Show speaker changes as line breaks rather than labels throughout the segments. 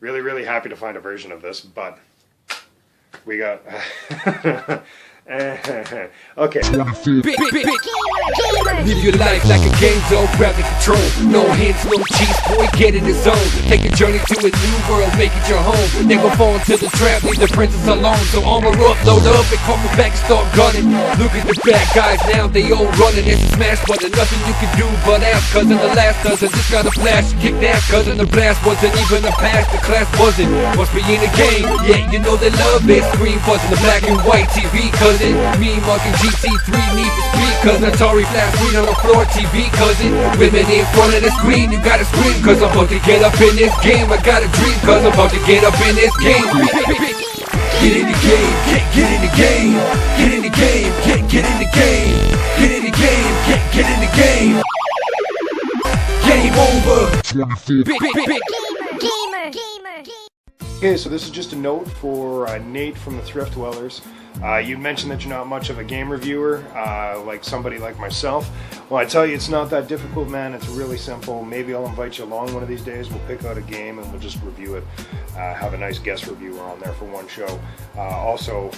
really happy to find a version of this, but we got okay.
Live your life like a game zone, grab the control. No hands, no cheats, boy, get in the zone. Take a journey to a new world, make it your home. Never fall into the trap, leave the princess alone. So armor up, load up, and come back and start gunning. Look at the bad guys now, they all running. It's a smash button, nothing you can do but ask. Cause in the last dozen, just got a flash, kick that. Cause in the blast wasn't even a pass, the class wasn't. Must be in the game, yeah, you know they love it. Screen buzzing the black and white TV, cause it me, Mark and GT3 need to speak. Cause Atari flash screen on the floor, TV, cause it women in front of the screen, you gotta scream. Cause I'm about to get up in this game, I got a dream. Cause I'm about to get up in this game. Get in the game, get in the game. Get in the game, get in the game. Get in the game, get in the game. Game over.
24.
Okay, so this is just a note for Nate from the Thrift Dwellers. You mentioned that you're not much of a game reviewer, like somebody like myself. Well, I tell you, it's not that difficult, man. It's really simple. Maybe I'll invite you along one of these days. We'll pick out a game and we'll just review it. Have a nice guest reviewer on there for one show. Also,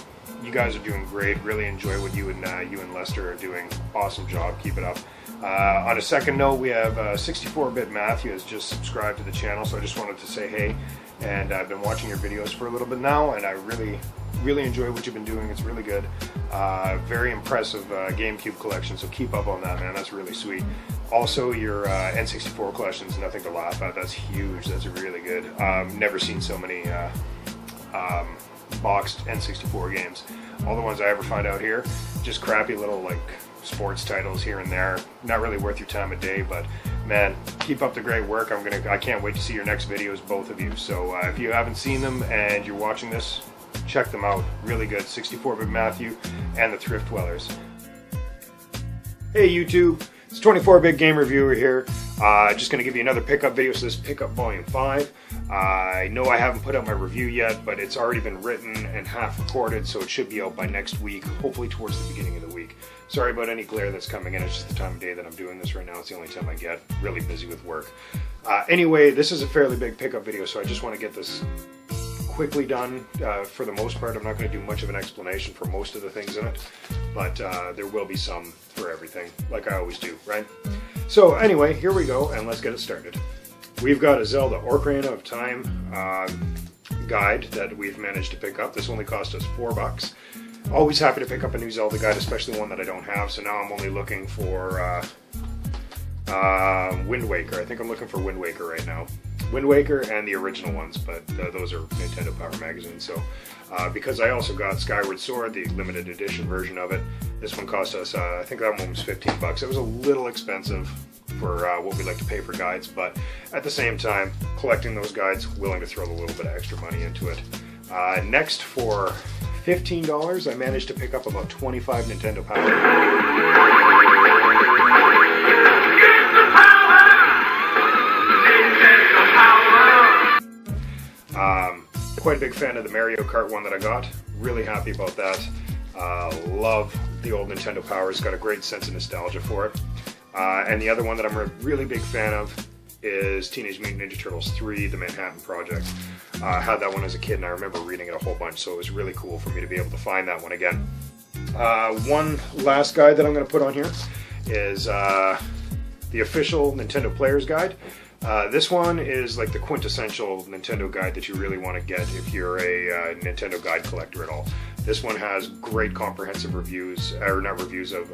you guys are doing great. Really enjoy what you and Lester are doing. Awesome job. Keep it up. On a second note, we have 64-Bit Matthew has just subscribed to the channel, so I just wanted to say hey. And I've been watching your videos for a little bit now, and I really enjoy what you've been doing. It's really good. Very impressive GameCube collection, so keep up on that, man. That's really sweet. Also, your N64 collection is nothing to laugh at. That's huge. That's really good. Never seen so many boxed N64 games. All the ones I ever find out here, just crappy little like sports titles here and there. Not really worth your time of day, but man, keep up the great work. I can't wait to see your next videos, both of you. So if you haven't seen them and you're watching this, check them out. Really good. 64-Bit Matthew and the Thrift Dwellers. Hey YouTube, it's 24-Bit Game Reviewer here. Just going to give you another pickup video. So this is Pickup Volume 5. I know I haven't put out my review yet, but it's already been written and half recorded, so it should be out by next week, hopefully towards the beginning of the week. Sorry about any glare that's coming in. It's just the time of day that I'm doing this right now. It's the only time I get really busy with work. Anyway, this is a fairly big pickup video, so I just want to get this quickly done. For the most part, I'm not going to do much of an explanation for most of the things in it, but there will be some for everything, like I always do, right? So anyway, here we go, and let's get it started. We've got a Zelda Ocarina of Time guide that we've managed to pick up. This only cost us $4. Always happy to pick up a new Zelda guide, especially one that I don't have, so now I'm only looking for Wind Waker. I think I'm looking for Wind Waker right now. Wind Waker and the original ones, but those are Nintendo Power Magazine. So because I also got Skyward Sword, the limited edition version of it, this one cost us, I think that one was $15. It was a little expensive for what we like to pay for guides, but at the same time, collecting those guides, willing to throw a little bit of extra money into it. Next, for $15, I managed to pick up about 25 Nintendo Power. Quite a big fan of the Mario Kart one that I got. Really happy about that. Love the old Nintendo Power. It's got a great sense of nostalgia for it. And the other one that I'm a really big fan of is Teenage Mutant Ninja Turtles 3, The Manhattan Project. I had that one as a kid and I remember reading it a whole bunch, so it was really cool for me to be able to find that one again. One last guide that I'm going to put on here is the official Nintendo Player's Guide. This one is like the quintessential Nintendo guide that you really want to get if you're a Nintendo guide collector at all. This one has great comprehensive reviews, or not reviews, of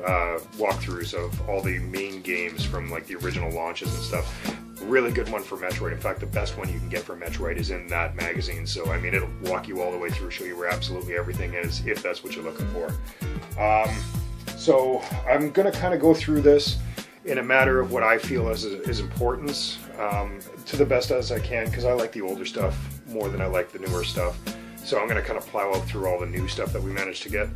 walkthroughs of all the main games from like the original launches and stuff. Really good one for Metroid. In fact, the best one you can get for Metroid is in that magazine. So I mean, it'll walk you all the way through, show you where absolutely everything is, if that's what you're looking for. So I'm going to kind of go through this in a matter of what I feel is importance, to the best as I can, because I like the older stuff more than I like the newer stuff. So I'm going to kind of plow out through all the new stuff that we managed to get.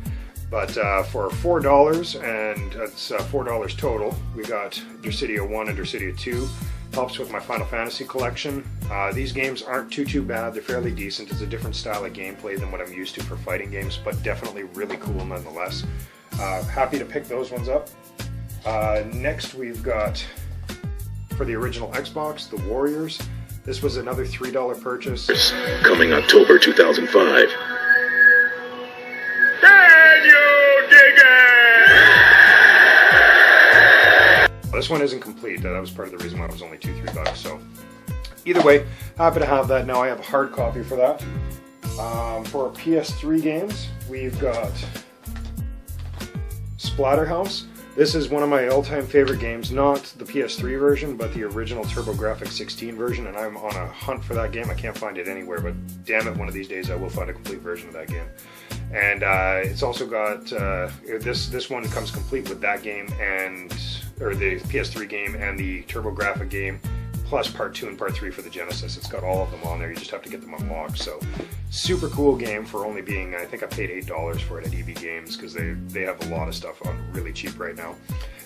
But for $4, and it's $4 total, we got Dersidia 1 and Dersidia 2. Helps with my Final Fantasy collection. These games aren't too bad. They're fairly decent. It's a different style of gameplay than what I'm used to for fighting games, but definitely really cool nonetheless. Happy to pick those ones up. Next we've got, for the original Xbox, The Warriors. This was another $3 purchase.
Coming October 2005.
This one isn't complete. That was part of the reason why it was only $2-3. So either way, happy to have that. Now I have a hard copy for that. For our PS3 games, we've got Splatterhouse. This is one of my all-time favorite games, not the PS3 version, but the original TurboGrafx-16 version, and I'm on a hunt for that game. I can't find it anywhere, but damn it, one of these days I will find a complete version of that game. And it's also got, this one comes complete with that game, or the PS3 game and the TurboGrafx game, plus Part 2 and Part 3 for the Genesis. It's got all of them on there, you just have to get them unlocked. So, super cool game for only being, I think I paid $8 for it at EB Games, because they have a lot of stuff on really cheap right now.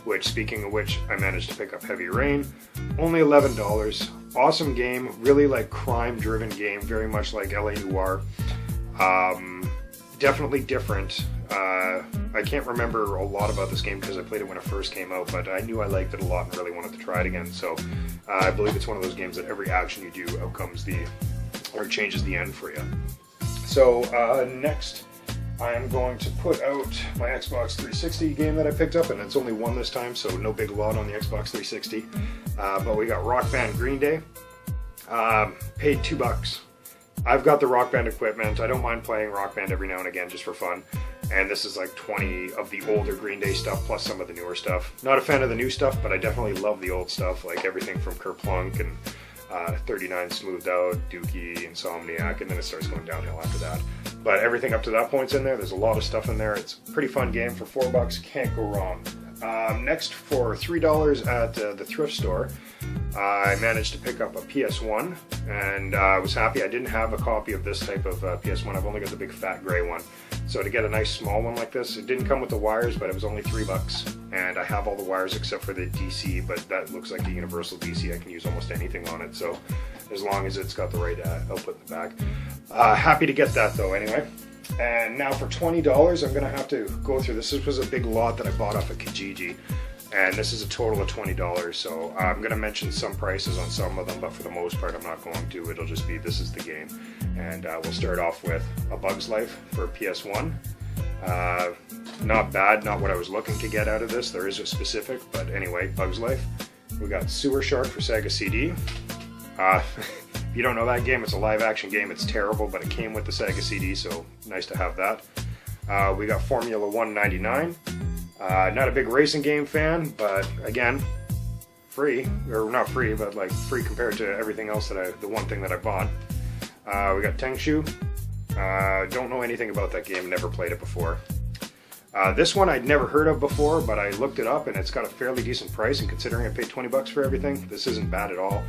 Which, speaking of which, I managed to pick up Heavy Rain, only $11. Awesome game, really like crime-driven game, very much like LA Noire. Definitely different. I can't remember a lot about this game because I played it when it first came out, but I knew I liked it a lot and really wanted to try it again. So I believe it's one of those games that every action you do changes the end for you. So next, I'm going to put out my Xbox 360 game that I picked up, and it's only one this time, so no big lot on the Xbox 360. But we got Rock Band Green Day. Paid $2. I've got the Rock Band equipment. I don't mind playing Rock Band every now and again just for fun. And this is like 20 of the older Green Day stuff plus some of the newer stuff. Not a fan of the new stuff, but I definitely love the old stuff, like everything from Kerplunk and 39 Smoothed Out, Dookie, Insomniac, and then it starts going downhill after that. But everything up to that point's in there. There's a lot of stuff in there. It's a pretty fun game for $4. Can't go wrong. Next, for $3 at the thrift store, I managed to pick up a PS1, and I was happy. I didn't have a copy of this type of PS1. I've only got the big fat gray one. So to get a nice small one like this, it didn't come with the wires, but it was only $3. And I have all the wires except for the DC, but that looks like the universal DC. I can use almost anything on it, so as long as it's got the right output in the back. Happy to get that though anyway. And now for $20, I'm going to have to go through this. This was a big lot that I bought off of Kijiji, and this is a total of $20. So I'm going to mention some prices on some of them, but for the most part I'm not going to. It'll just be, this is the game. And we'll start off with A Bug's Life for PS1. Not bad, not what I was looking to get out of this. There is a specific, but anyway, Bug's Life. We got Sewer Shark for Sega CD. If you don't know that game, it's a live action game. It's terrible, but it came with the Sega CD, so nice to have that. We got Formula 1 99. Not a big racing game fan, but again, free, or not free, but like free compared to everything else the one thing that I bought. We got Tengshu. Don't know anything about that game, never played it before. This one I'd never heard of before, but I looked it up and it's got a fairly decent price, and considering I paid $20 for everything, this isn't bad at all.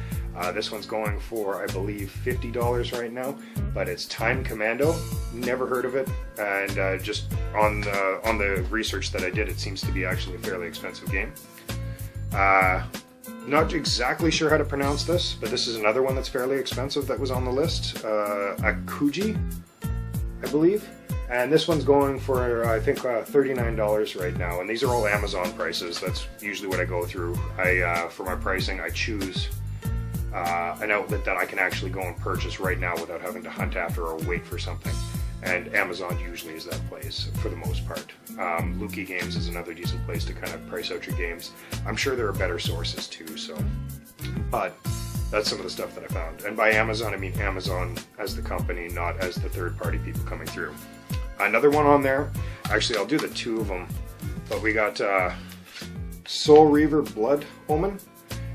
This one's going for, I believe, $50 right now, but it's Time Commando. Never heard of it, and just on the research that I did, it seems to be actually a fairly expensive game. Not exactly sure how to pronounce this, but this is another one that's fairly expensive that was on the list. Akuji, I believe. And this one's going for, I think, $39 right now. And these are all Amazon prices. That's usually what I go through. For my pricing, I choose an outlet that I can actually go and purchase right now without having to hunt after or wait for something. And Amazon usually is that place for the most part. Luki Games is another decent place to kind of price out your games. I'm sure there are better sources too, so. But that's some of the stuff that I found. And by Amazon, I mean Amazon as the company, not as the third-party people coming through. Another one on there, actually I'll do the two of them, but we got Soul Reaver Blood Omen.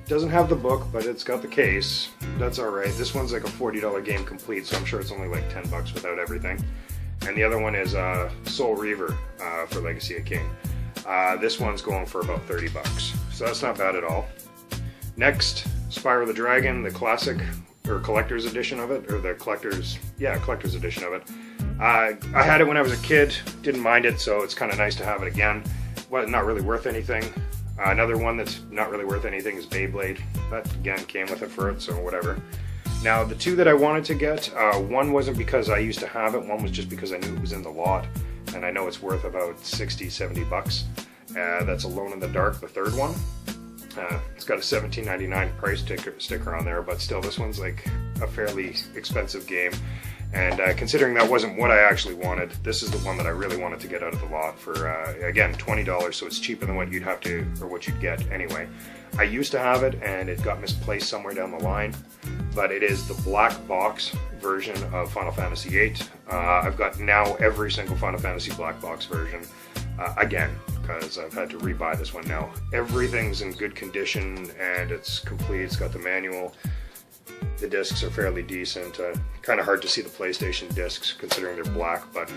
Doesn't have the book, but it's got the case. That's alright. This one's like a $40 game complete, so I'm sure it's only like $10 without everything. And the other one is Soul Reaver for Legacy of King. This one's going for about $30, so that's not bad at all. Next, Spyro the Dragon, the classic, or collector's edition of it, or the collector's edition of it. I had it when I was a kid, didn't mind it, so it's kind of nice to have it again. Well, not really worth anything. Another one that's not really worth anything is Beyblade. That, again, came with it for it, so whatever. Now, the two that I wanted to get, one wasn't because I used to have it, one was just because I knew it was in the lot, and I know it's worth about $60, $70. That's Alone in the Dark, the third one. It's got a $17.99 price sticker on there, but still, this one's like a fairly expensive game. And considering that wasn't what I actually wanted, this is the one that I really wanted to get out of the lot for, again, $20, so it's cheaper than what you'd have to, or what you'd get anyway. I used to have it, and it got misplaced somewhere down the line, but it is the black box version of Final Fantasy VIII. I've got now every single Final Fantasy black box version, again, because I've had to rebuy this one now. Everything's in good condition, and it's complete. It's got the manual. The discs are fairly decent. Kind of hard to see the PlayStation discs considering they're black, but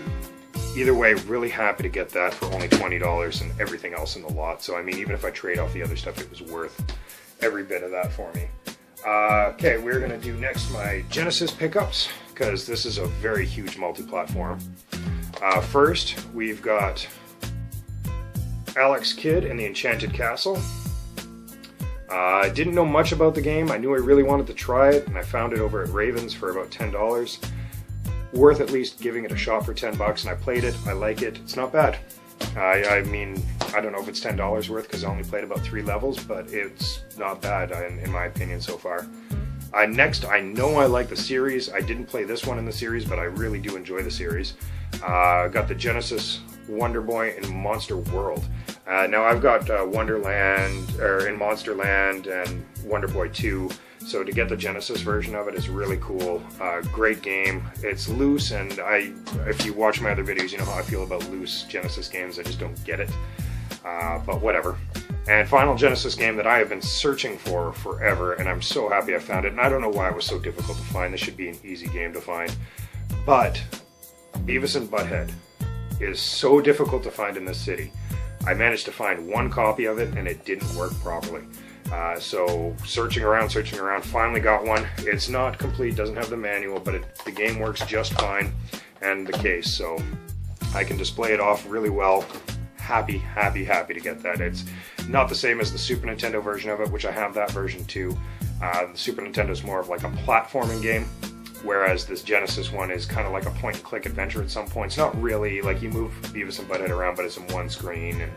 either way, really happy to get that for only $20 and everything else in the lot. So I mean, even if I trade off the other stuff, it was worth every bit of that for me. Okay, we're gonna do next my Genesis pickups, because this is a very huge multi-platform. First, we've got Alex Kidd and the Enchanted Castle. I didn't know much about the game. I knew I really wanted to try it, and I found it over at Ravens for about $10. Worth at least giving it a shot for $10, and I played it. I like it. It's not bad. I mean, I don't know if it's $10 worth because I only played about 3 levels, but it's not bad in my opinion so far. Next, I know I like the series. I didn't play this one in the series, but I really do enjoy the series. Got the Genesis Wonder Boy and Monster World. Now I've got Wonderland, or in Monsterland, and Wonder Boy 2. So to get the Genesis version of it is really cool. Great game. It's loose, and if you watch my other videos, you know how I feel about loose Genesis games. I just don't get it. But whatever. And final Genesis game that I have been searching for forever, and I'm so happy I found it. And I don't know why it was so difficult to find. This should be an easy game to find. But Beavis and Butthead is so difficult to find in this city. I managed to find one copy of it, and it didn't work properly. So searching around, finally got one. It's not complete, doesn't have the manual, but the game works just fine, and the case. So I can display it off really well. Happy to get that. It's not the same as the Super Nintendo version of it, which I have that version too. The Super Nintendo is more of like a platforming game, whereas this Genesis one is kind of like a point-and-click adventure at some points. Not really, like you move Beavis and Butthead around, but it's in one screen, and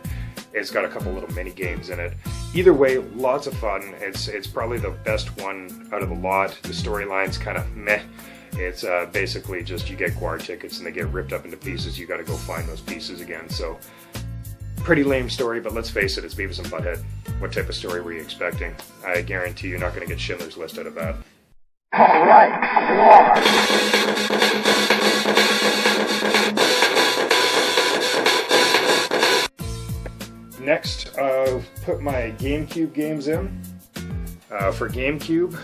it's got a couple little mini games in it. Either way, lots of fun. It's probably the best one out of the lot. The storyline's kind of meh. It's basically just you get guard tickets and they get ripped up into pieces. You got to go find those pieces again. So pretty lame story, but let's face it, it's Beavis and Butthead. What type of story were you expecting? I guarantee you're not going to get Schindler's List out of that.
All right.
Next, I'll put my GameCube games in. For GameCube,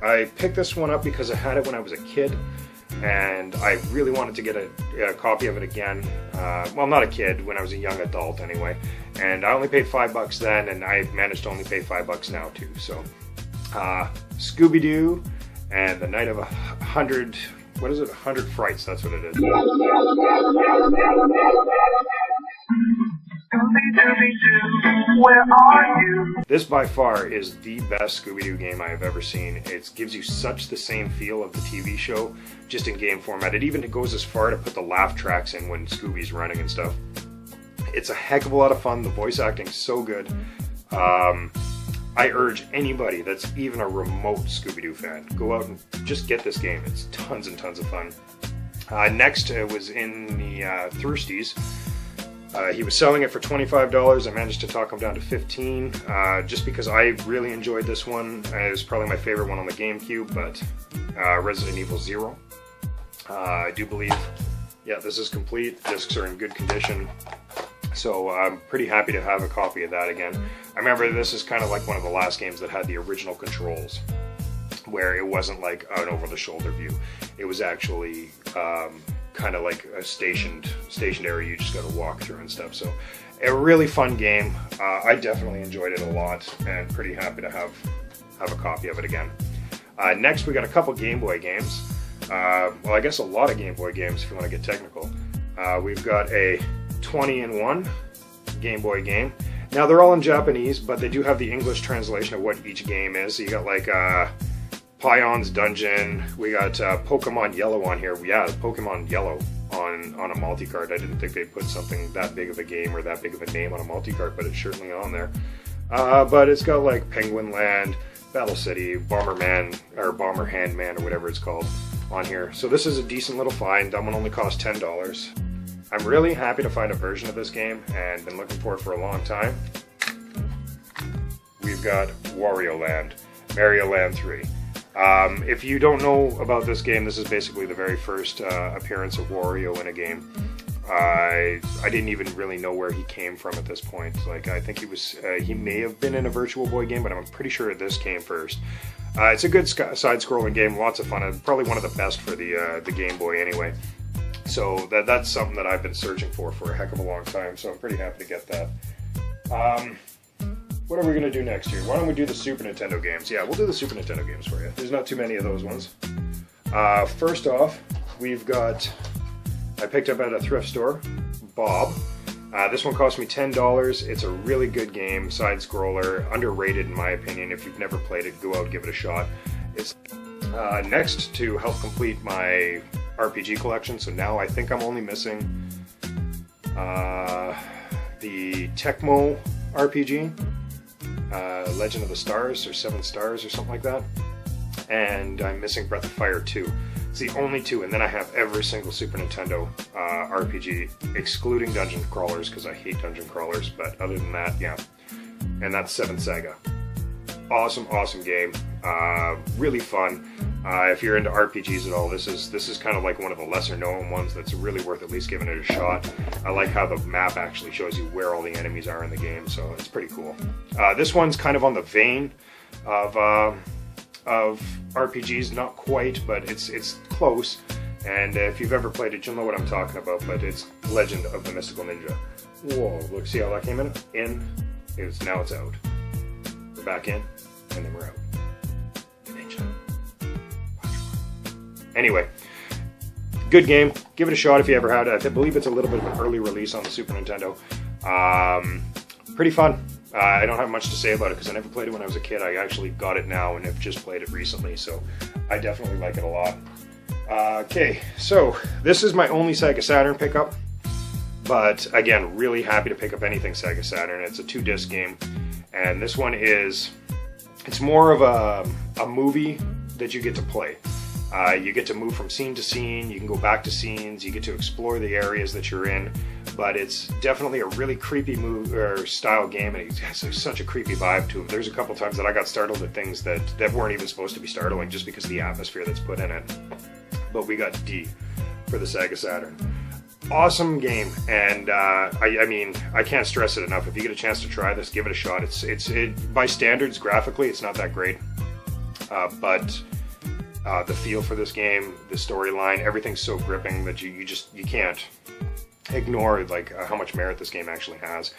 I picked this one up because I had it when I was a kid, and I really wanted to get a copy of it again. Well, not a kid, when I was a young adult anyway. And I only paid $5 then, and I managed to only pay $5 now too. So, Scooby-Doo and the Night of 100, what is it? 100 Frights, that's what it is. Where are you? This by far is the best Scooby-Doo game I have ever seen. It gives you such the same feel of the TV show, just in game format. It even goes as far to put the laugh tracks in when Scooby's running and stuff. It's a heck of a lot of fun. The voice acting's so good. I urge anybody that's even a remote Scooby-Doo fan, go out and just get this game. It's tons and tons of fun. Next was in the Thirsties. He was selling it for $25. I managed to talk him down to $15, just because I really enjoyed this one. It was probably my favorite one on the GameCube, but Resident Evil 0. I do believe, yeah, this is complete. Discs are in good condition. So I'm pretty happy to have a copy of that again. I remember this is kind of like one of the last games that had the original controls, where it wasn't like an over-the-shoulder view. It was actually kind of like a stationed area you just got to walk through and stuff. So a really fun game. I definitely enjoyed it a lot, and pretty happy to have a copy of it again. Next, we got a couple Game Boy games. Well, I guess a lot of Game Boy games if you want to get technical. We've got a 20-in-1 Game Boy game. Now they're all in Japanese, but they do have the English translation of what each game is. So you got like Pion's Dungeon. We got Pokemon Yellow on here. Yeah, Pokemon Yellow on a multi-card. I didn't think they'd put something that big of a game or that big of a name on a multi-card, but it's certainly on there. but it's got like Penguin Land, Battle City, Bomberman, or Bomber Handman, or whatever it's called on here. So this is a decent little find. That one only cost $10. I'm really happy to find a version of this game and been looking for it for a long time. We've got Wario Land, Mario Land 3. If you don't know about this game, this is basically the very first appearance of Wario in a game. I didn't even really know where he came from at this point. Like, I think he may have been in a Virtual Boy game, but I'm pretty sure this came first. It's a good side-scrolling game, lots of fun, and probably one of the best for the Game Boy anyway. So that's something that I've been searching for a heck of a long time, so I'm pretty happy to get that. What are we going to do next here? Why don't we do the Super Nintendo games? Yeah, we'll do the Super Nintendo games for you. There's not too many of those ones. First off, we've got, I picked up at a thrift store, Bob. This one cost me $10. It's a really good game, side-scroller, underrated in my opinion. If you've never played it, go out and give it a shot. It's next to help complete my RPG collection, so now I think I'm only missing the Tecmo RPG, Legend of the Stars, or 7 Stars, or something like that, and I'm missing Breath of Fire 2. It's the only two, and then I have every single Super Nintendo RPG, excluding dungeon crawlers, because I hate dungeon crawlers, but other than that, yeah. And that's 7 Saga. Awesome, awesome game. Really fun. If you're into RPGs at all, this is kind of like one of the lesser known ones that's really worth at least giving it a shot. I like how the map actually shows you where all the enemies are in the game, so it's pretty cool. This one's kind of on the vein of RPGs, not quite, but it's close. And if you've ever played it, you'll know what I'm talking about. But it's Legend of the Mystical Ninja. Whoa! Look, see how that came in? Now it's out. We're back in, and then we're out. The ninja. Anyway, good game. Give it a shot if you ever had it. I believe it's a little bit of an early release on the Super Nintendo. Pretty fun. I don't have much to say about it because I never played it when I was a kid. I actually got it now and have just played it recently, so I definitely like it a lot. Okay, so this is my only Sega Saturn pickup, but again, really happy to pick up anything Sega Saturn. It's a 2-disc game, and this one it's more of a movie that you get to play. You get to move from scene to scene, you can go back to scenes, you get to explore the areas that you're in, but it's definitely a really creepy style game, and it has such a creepy vibe to it. There's a couple times that I got startled at things that weren't even supposed to be startling just because of the atmosphere that's put in it. But we got D for the Sega Saturn. Awesome game, and I mean, I can't stress it enough. If you get a chance to try this, give it a shot. It's by standards, graphically, it's not that great, but the feel for this game, the storyline, everything's so gripping that you can't ignore like how much merit this game actually has.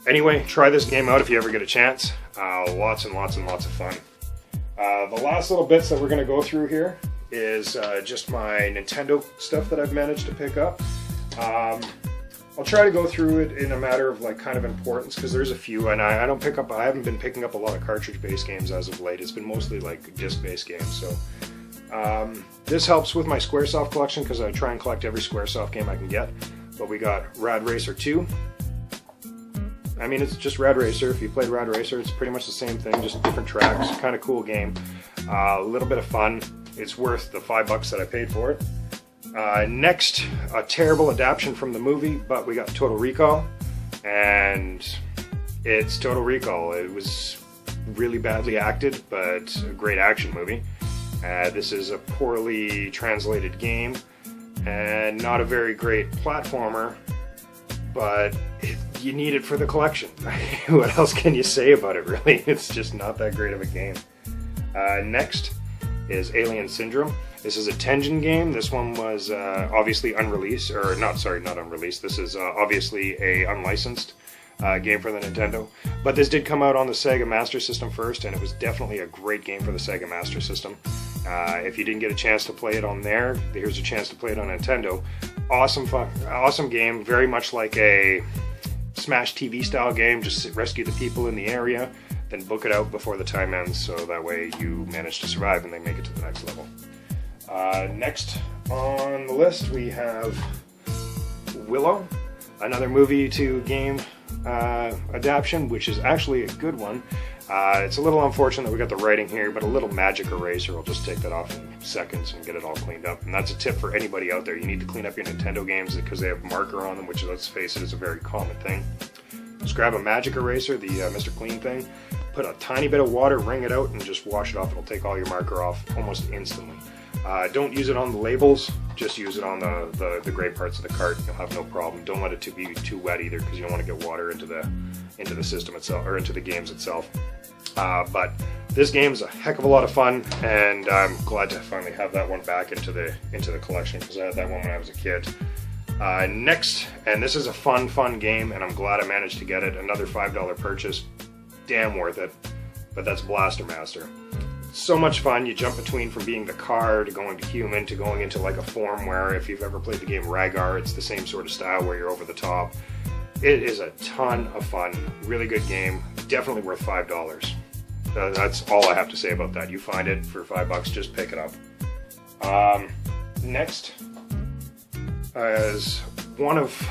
Anyway, try this game out if you ever get a chance. Lots and lots and lots of fun. The last little bits that we're going to go through here is just my Nintendo stuff that I've managed to pick up. I'll try to go through it in a matter of like kind of importance because there's a few, and I haven't been picking up a lot of cartridge-based games as of late. It's been mostly like disc-based games. So this helps with my Squaresoft collection because I try and collect every Squaresoft game I can get. But we got Rad Racer 2. I mean, it's just Rad Racer. If you played Rad Racer, it's pretty much the same thing, just different tracks. Kind of cool game. A little bit of fun. It's worth the $5 that I paid for it. Next, a terrible adaptation from the movie, but we got Total Recall, and it's Total Recall. It was really badly acted, but a great action movie. This is a poorly translated game, and not a very great platformer, but you need it for the collection. What else can you say about it, really? It's just not that great of a game. Next is Alien Syndrome. This is a Tengen game. This one was obviously unreleased, or not unreleased. This is obviously a unlicensed game for the Nintendo. But this did come out on the Sega Master System first, and it was definitely a great game for the Sega Master System. If you didn't get a chance to play it on there, here's a chance to play it on Nintendo. Awesome fun, awesome game. Very much like a Smash TV style game. Just rescue the people in the area, then book it out before the time ends, so that way you manage to survive and they make it to the next level. Next on the list we have Willow, another movie to game adaptation, which is actually a good one. It's a little unfortunate that we got the writing here, but a little magic eraser will just take that off in seconds and get it all cleaned up. And that's a tip for anybody out there. You need to clean up your Nintendo games because they have marker on them, which, let's face it, is a very common thing. Just grab a magic eraser, the Mr. Clean thing, put a tiny bit of water, wring it out, and just wash it off. It'll take all your marker off almost instantly. Don't use it on the labels, just use it on the gray parts of the cart. You'll have no problem. Don't let it be too wet either, because you don't want to get water into the system itself, or into the games itself. But this game is a heck of a lot of fun, and I'm glad to finally have that one back into the collection, because I had that one when I was a kid. Next, and this is a fun game, and I'm glad I managed to get it. Another $5 purchase, damn worth it. But that's Blaster Master. So much fun. You jump between from being the car to going to human to going into like a form where, if you've ever played the game Ragar, it's the same sort of style where you're over the top. It is a ton of fun. Really good game. Definitely worth $5. That's all I have to say about that. You find it for $5, just pick it up. Next is one of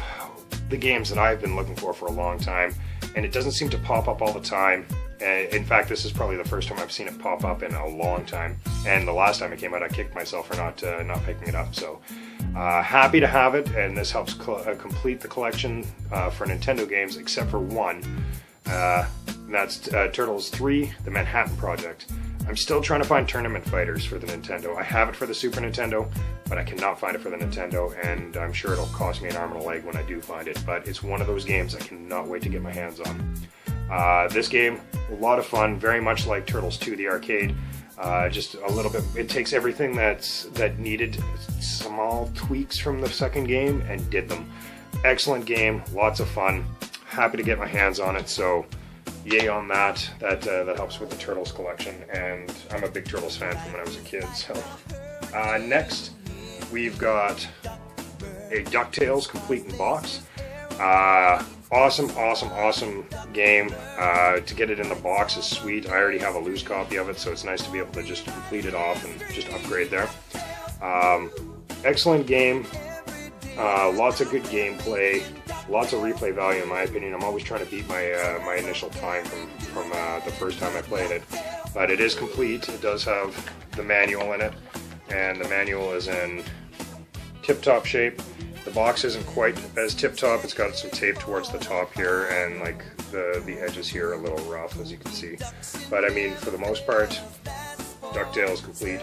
the games that I've been looking for a long time, and it doesn't seem to pop up all the time. In fact, this is probably the first time I've seen it pop up in a long time, and the last time it came out I kicked myself for not picking it up. So happy to have it, and this helps complete the collection for Nintendo games, except for one. That's Turtles 3, The Manhattan Project. I'm still trying to find Tournament Fighters for the Nintendo. I have it for the Super Nintendo, but I cannot find it for the Nintendo, and I'm sure it'll cost me an arm and a leg when I do find it, but it's one of those games I cannot wait to get my hands on. This game, a lot of fun, very much like Turtles 2, the arcade. Just a little bit, it takes everything that needed small tweaks from the second game and did them. Excellent game, lots of fun, happy to get my hands on it, so yay on that. That helps with the Turtles collection, and I'm a big Turtles fan from when I was a kid. So next, we've got a DuckTales Complete in Box. Awesome game. To get it in the box is sweet. I already have a loose copy of it, so it's nice to be able to just complete it off and just upgrade there. Excellent game. Lots of good gameplay. Lots of replay value in my opinion. I'm always trying to beat my initial time from the first time I played it. But it is complete. It does have the manual in it, and the manual is in tip-top shape. The box isn't quite as tip-top. It's got some tape towards the top here, and like the edges here are a little rough, as you can see. But I mean, for the most part, DuckTales Complete,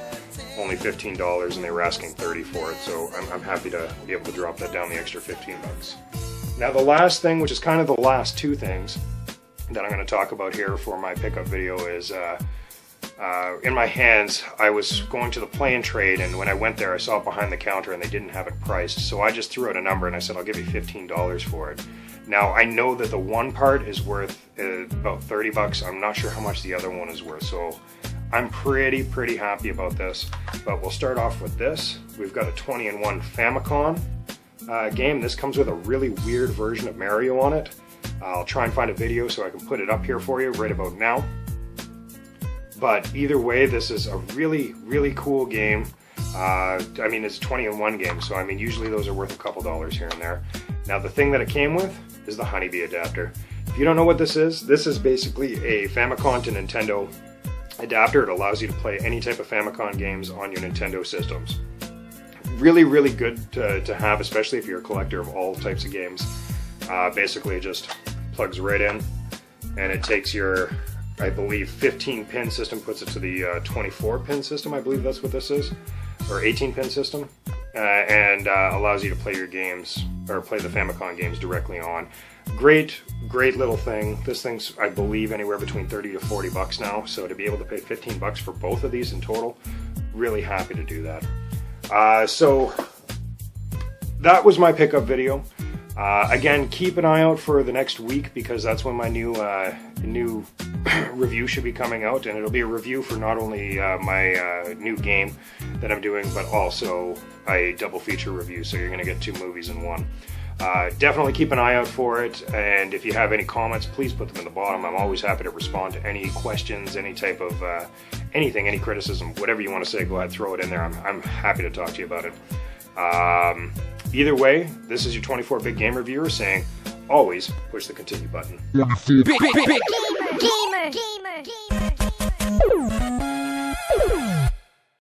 only $15, and they were asking $30 for it, so I'm happy to be able to drop that down the extra $15. Now the last thing, which is kind of the last two things that I'm going to talk about here for my pickup video, is in my hands, I was going to the Play and Trade, and when I went there I saw it behind the counter and they didn't have it priced, so I just threw out a number and I said I'll give you $15 for it. Now I know that the one part is worth about $30. I'm not sure how much the other one is worth, so I'm pretty happy about this. But we'll start off with this. We've got a 20-in-1 Famicom game. This comes with a really weird version of Mario on it. I'll try and find a video so I can put it up here for you right about now. But either way, this is a really cool game. I mean, it's a 20-in-1 game, so I mean, usually those are worth a couple dollars here and there. Now, the thing that it came with is the Honeybee adapter. If you don't know what this is basically a Famicom to Nintendo adapter. It allows you to play any type of Famicom games on your Nintendo systems. Really good to have, especially if you're a collector of all types of games. Basically, it just plugs right in, and it takes your, I believe, 15-pin system, puts it to the 24-pin system, I believe that's what this is, or 18-pin system, and allows you to play your games, or play the Famicom games directly on. Great little thing. This thing's, I believe, anywhere between $30 to $40 now, so to be able to pay $15 for both of these in total, really happy to do that. So that was my pickup video. Again, keep an eye out for the next week, because that's when my new review should be coming out, and it'll be a review for not only my new game that I'm doing, but also a double feature review, so you're going to get two movies in one. Definitely keep an eye out for it, and if you have any comments, please put them in the bottom. I'm always happy to respond to any questions, any type of anything, any criticism, whatever you want to say, go ahead, throw it in there. I'm happy to talk to you about it. Either way, this is your 24-bit game reviewer saying always push the continue button.
Big, big, big.
Gamer.